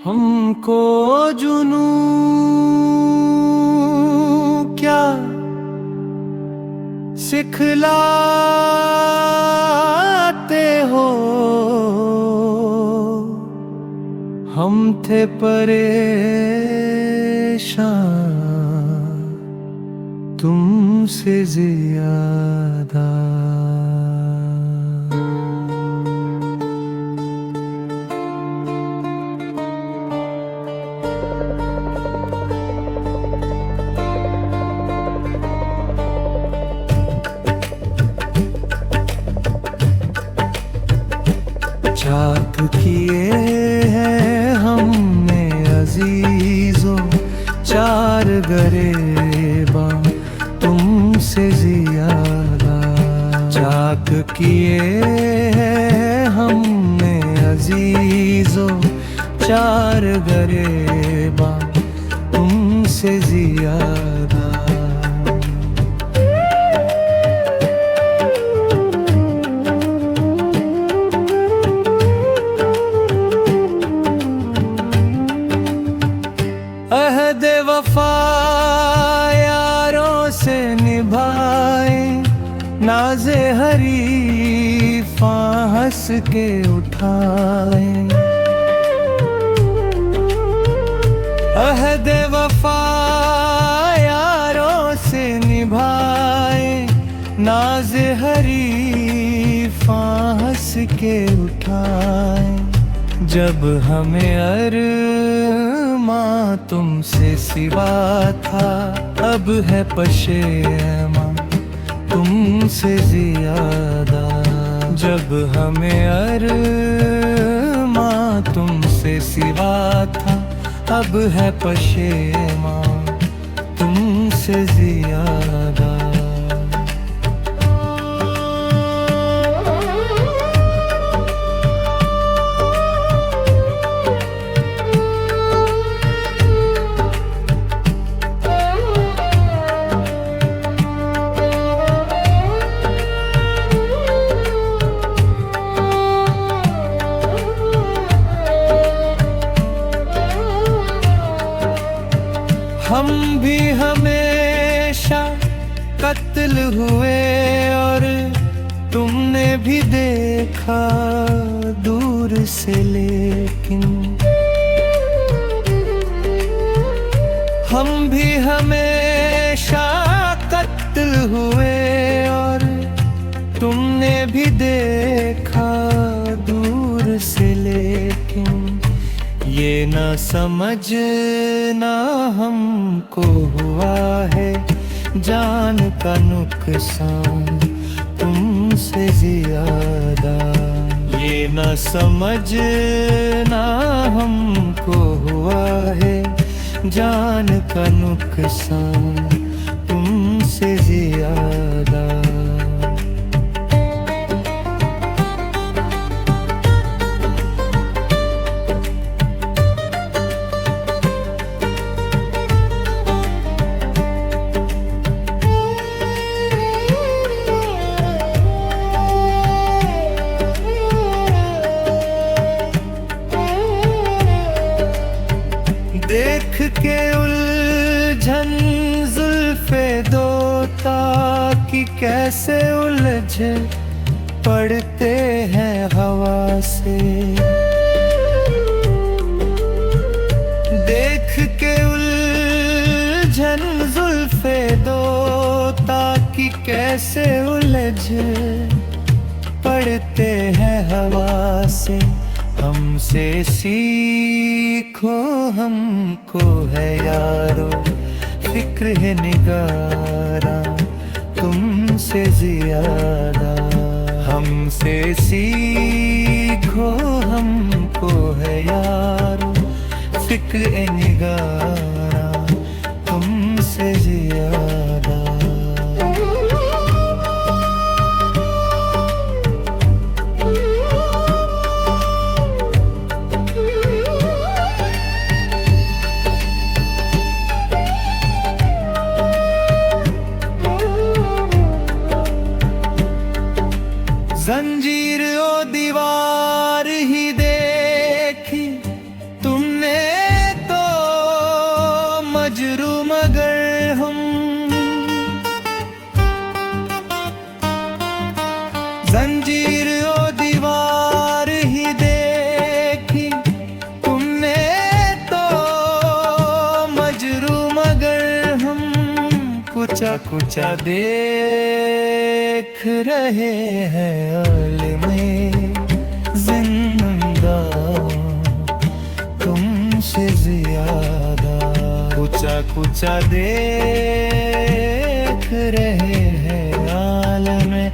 हमको जुनू क्या सिखलाते हो। हम थे परेशान तुमसे ज्यादा। चाक किए हैं हमने अजीजों चार गरेबा तुमसे ज्यादा। चाक किए हैं हमने अजीजों चार गरेबा तुमसे ज्यादा। अहद वफा यारों से निभाए, नाज़े हरीफा हंस के उठाए। अहद वफा यारों से निभाए, नाज़े हरीफा हंस के उठाए। जब हमें अरमां तुमसे सिवा था, अब है पशेमां तुमसे ज्यादा। जब हमें अरमां तुमसे सिवा था, अब है पशेमां तुमसे ज्यादा। हम भी हमेशा कत्ल हुए और तुमने भी देखा दूर से, लेकिन हम भी हमेशा कत्ल हुए और तुमने भी देखा दूर से, लेकिन ये न समझना हमको हुआ है जान का नुकसान तुमसे ज्यादा। ये न समझना हमको हुआ है जान का नुकसान तुमसे ज्यादा। देख के उलझन जुल्फे दोता कि कैसे उलझे पड़ते हैं हवा से। देख के उलझन जुल्फे दोता कि कैसे उलझे पड़ते हैं हवा से। हमसे सीखो हमको है यारो फिक्र है निगारा तुमसे ज्यादा। हमसे सीखो हमको है यारो फिक्र है निगारा तुमसे ज्यादा। जंजीर ओ दीवार ही देखी तुमने मजरूम मगर हम। जंजीर ओ दीवार ही देखी तुमने तो मजरूम मगर हम। कुचा कुचा देख रहे हैं आलमे जिंदा तुमसे ज्यादा। कुचा कुचा देख रहे हैं आलमे